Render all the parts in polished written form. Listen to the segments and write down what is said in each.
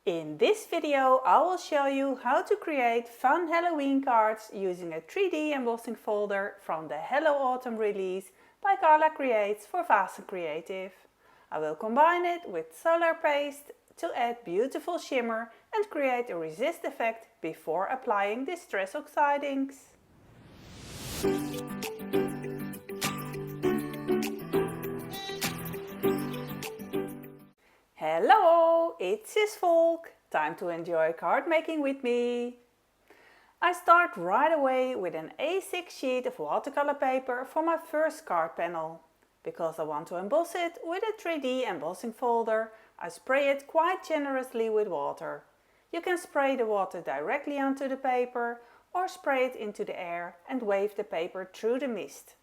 In this video I will show you how to create fun Halloween cards using a 3D embossing folder from the Hello Autumn release by Carla Creates for Vaessen Creative. I will combine it with solar paste to add beautiful shimmer and create a resist effect before applying distress oxide inks. Hello, it's CisVolk. Time to enjoy card making with me. I start right away with an A6 sheet of watercolor paper for my first card panel. Because I want to emboss it with a 3D embossing folder, I spray it quite generously with water. You can spray the water directly onto the paper or spray it into the air and wave the paper through the mist.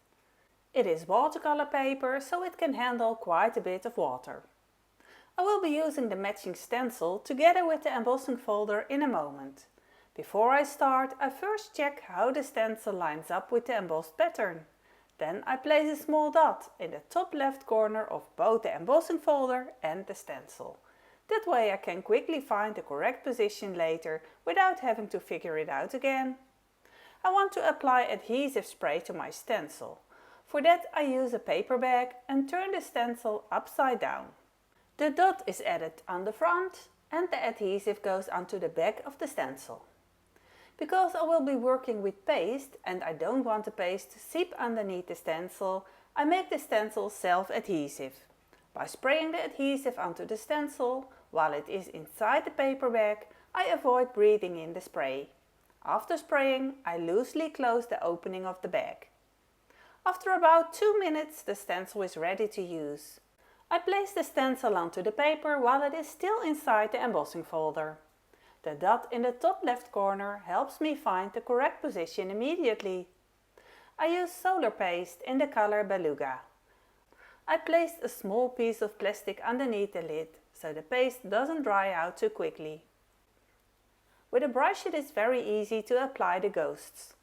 It is watercolor paper, so it can handle quite a bit of water. I will be using the matching stencil together with the embossing folder in a moment. Before I start, I first check how the stencil lines up with the embossed pattern. Then I place a small dot in the top left corner of both the embossing folder and the stencil. That way I can quickly find the correct position later without having to figure it out again. I want to apply adhesive spray to my stencil. For that I use a paper bag and turn the stencil upside down. The dot is added on the front and the adhesive goes onto the back of the stencil. Because I will be working with paste and I don't want the paste to seep underneath the stencil, I make the stencil self-adhesive. By spraying the adhesive onto the stencil while it is inside the paper bag, I avoid breathing in the spray. After spraying, I loosely close the opening of the bag. After about 2 minutes, the stencil is ready to use. I place the stencil onto the paper while it is still inside the embossing folder. The dot in the top left corner helps me find the correct position immediately. I use solar paste in the color Beluga. I placed a small piece of plastic underneath the lid, so the paste doesn't dry out too quickly. With a brush it is very easy to apply the ghosts.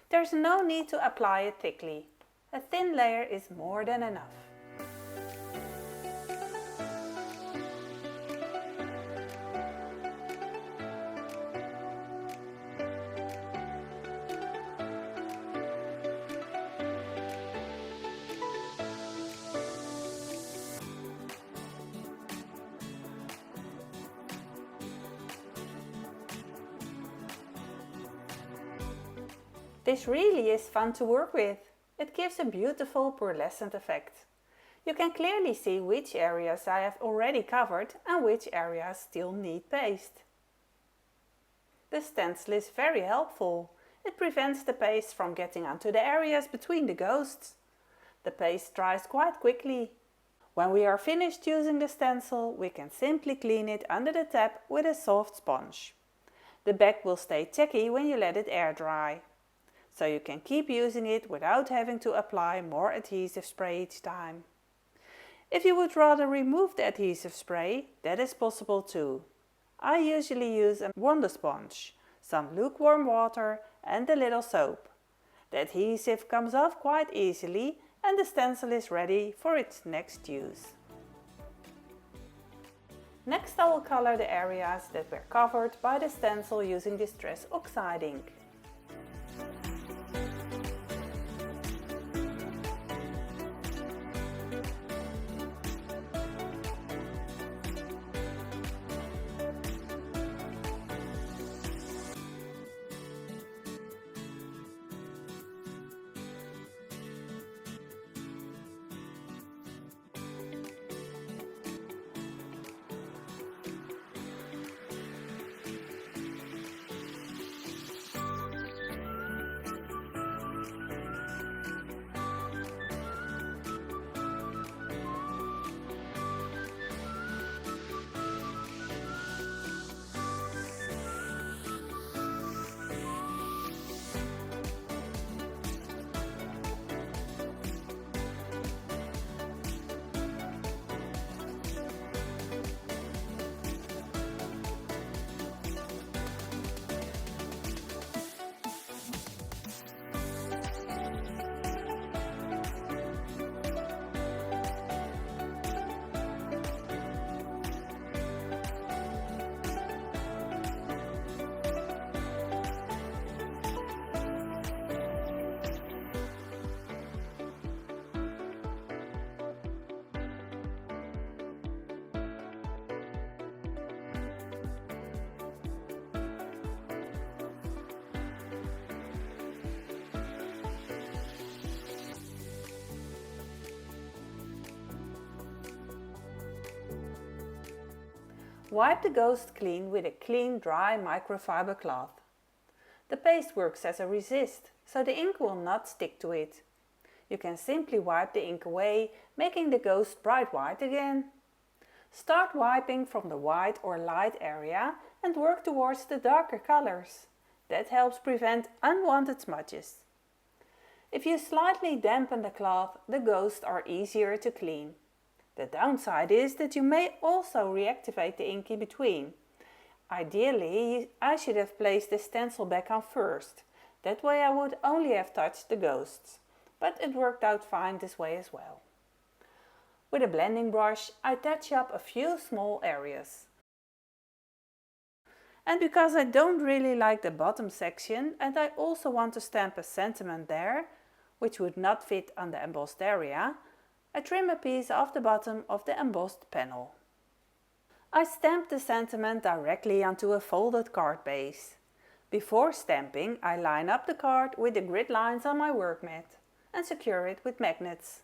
There's no need to apply it thickly. A thin layer is more than enough. This really is fun to work with. It gives a beautiful pearlescent effect. You can clearly see which areas I have already covered and which areas still need paste. The stencil is very helpful. It prevents the paste from getting onto the areas between the ghosts. The paste dries quite quickly. When we are finished using the stencil, we can simply clean it under the tap with a soft sponge. The bag will stay tacky when you let it air dry. So you can keep using it without having to apply more adhesive spray each time. If you would rather remove the adhesive spray, that is possible too. I usually use a wonder sponge, some lukewarm water and a little soap. The adhesive comes off quite easily and the stencil is ready for its next use. Next I will color the areas that were covered by the stencil using distress oxide ink. wipe the ghost clean with a clean, dry microfiber cloth. The paste works as a resist, so the ink will not stick to it. You can simply wipe the ink away, making the ghost bright white again. Start wiping from the white or light area and work towards the darker colors. That helps prevent unwanted smudges. If you slightly dampen the cloth, the ghosts are easier to clean. The downside is that you may also reactivate the ink in between. Ideally, I should have placed the stencil back on first. That way I would only have touched the ghosts. But it worked out fine this way as well. With a blending brush, I touch up a few small areas. And because I don't really like the bottom section and I also want to stamp a sentiment there, which would not fit on the embossed area, I trim a piece off the bottom of the embossed panel. I stamp the sentiment directly onto a folded card base. Before stamping, I line up the card with the grid lines on my work mat and secure it with magnets.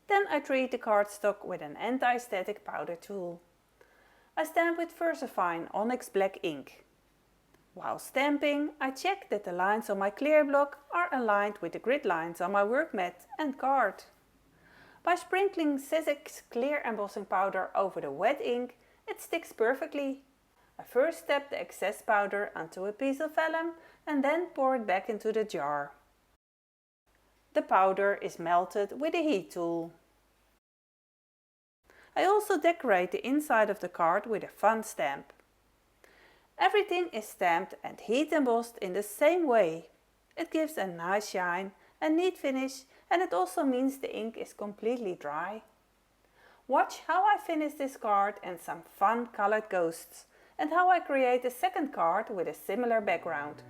Then I treat the cardstock with an anti-static powder tool. I stamp with VersaFine Onyx Black ink. While stamping, I check that the lines on my clear block are aligned with the grid lines on my work mat and card. By sprinkling CisVolk clear embossing powder over the wet ink, it sticks perfectly. I first step the excess powder onto a piece of vellum and then pour it back into the jar. The powder is melted with a heat tool. I also decorate the inside of the card with a fun stamp. Everything is stamped and heat embossed in the same way. It gives a nice shine and neat finish, and it also means the ink is completely dry. Watch how I finish this card and some fun colored ghosts, and how I create a second card with a similar background.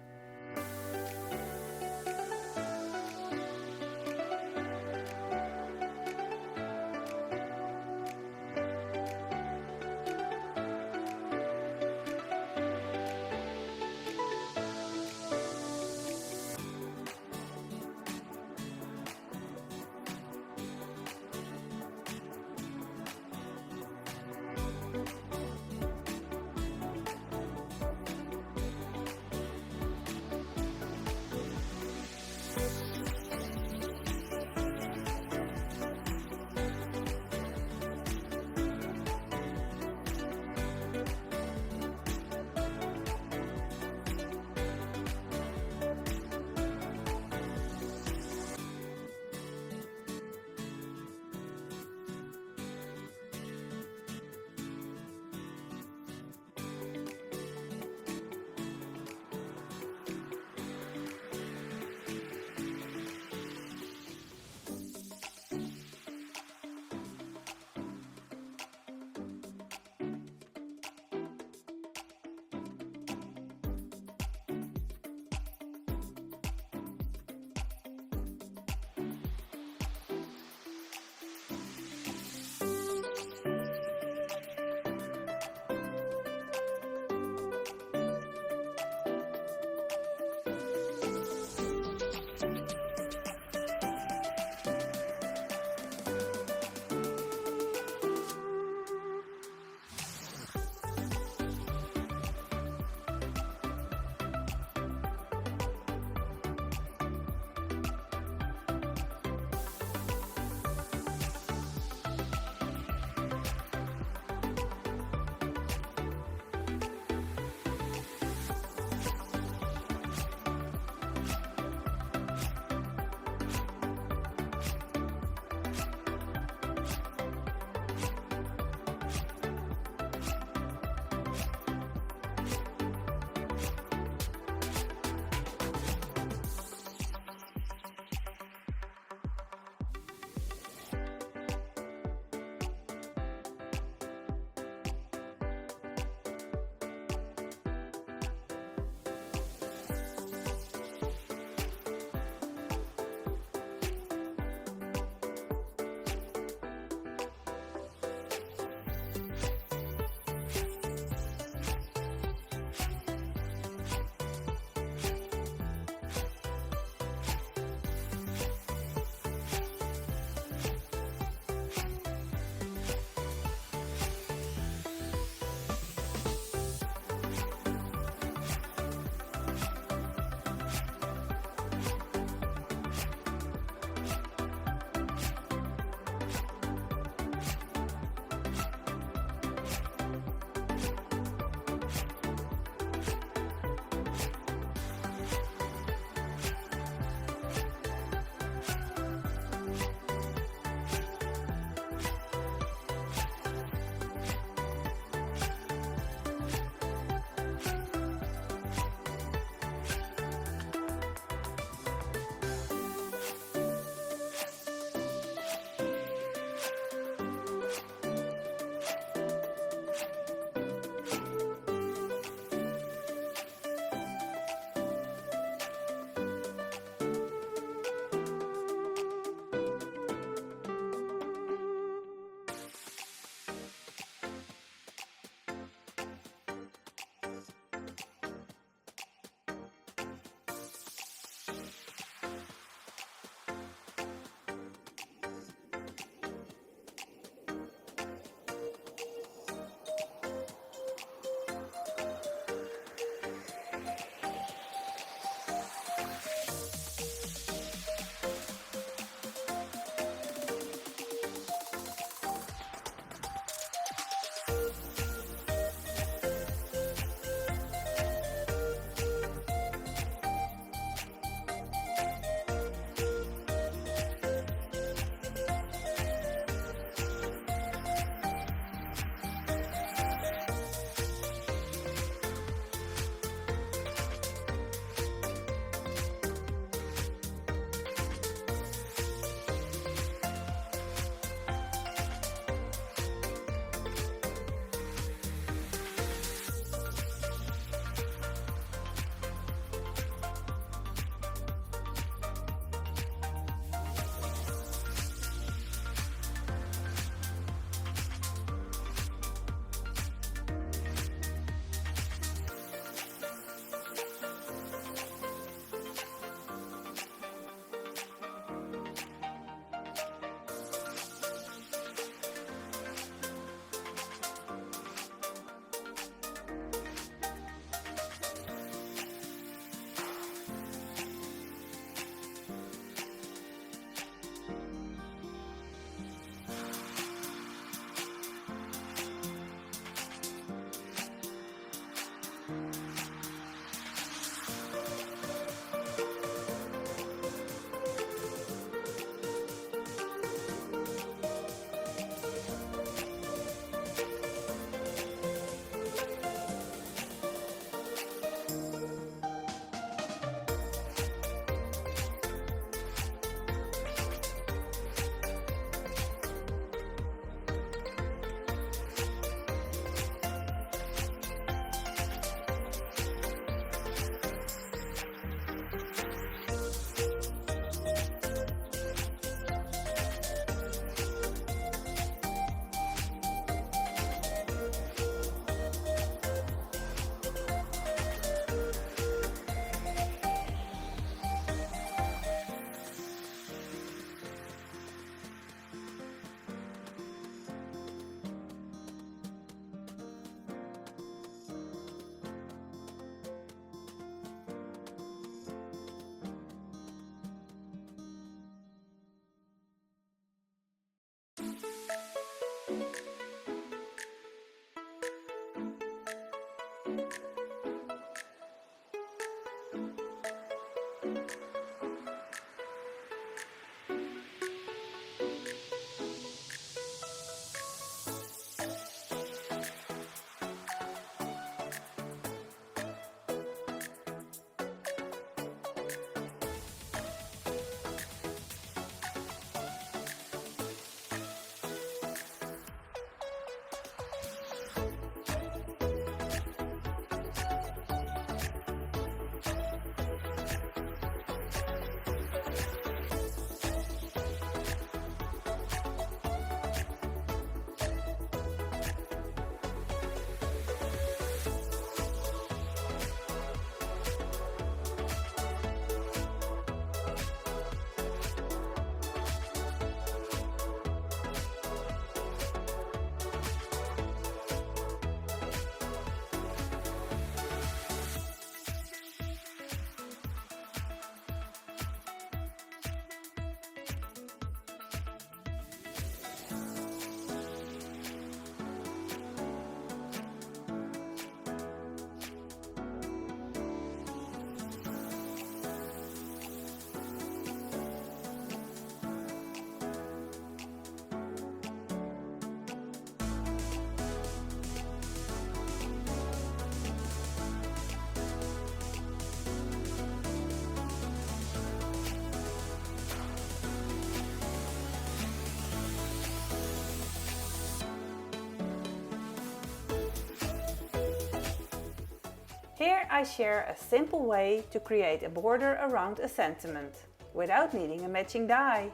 Here I share a simple way to create a border around a sentiment, without needing a matching die.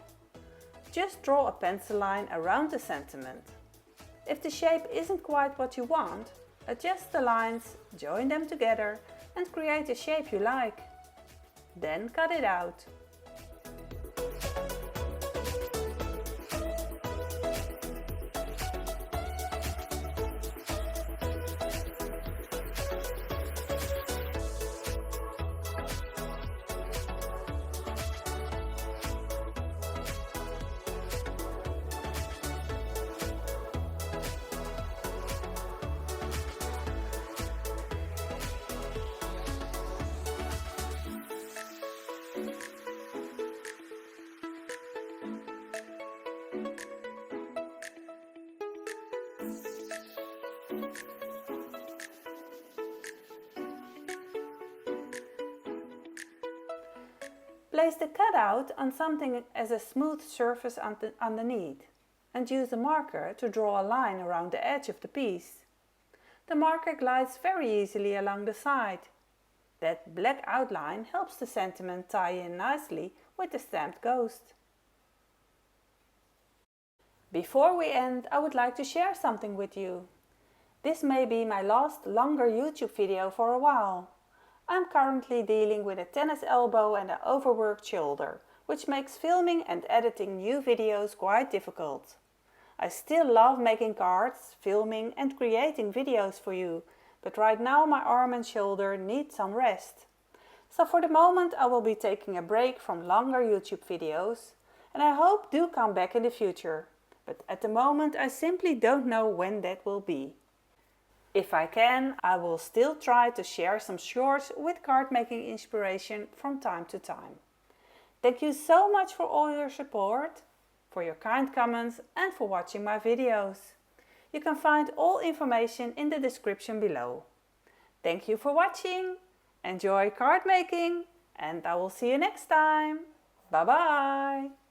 Just draw a pencil line around the sentiment. If the shape isn't quite what you want, adjust the lines, join them together and create a shape you like. Then cut it out. Place the cutout on something as a smooth surface underneath and use a marker to draw a line around the edge of the piece. The marker glides very easily along the side. That black outline helps the sentiment tie in nicely with the stamped ghost. Before we end, I would like to share something with you. This may be my last longer YouTube video for a while. I'm currently dealing with a tennis elbow and an overworked shoulder, which makes filming and editing new videos quite difficult. I still love making cards, filming and creating videos for you, but right now my arm and shoulder need some rest. So for the moment I will be taking a break from longer YouTube videos, and I hope do come back in the future, but at the moment I simply don't know when that will be. If I can, I will still try to share some shorts with card making inspiration from time to time. Thank you so much for all your support, for your kind comments and for watching my videos. You can find all information in the description below. Thank you for watching, enjoy card making, and I will see you next time. Bye bye!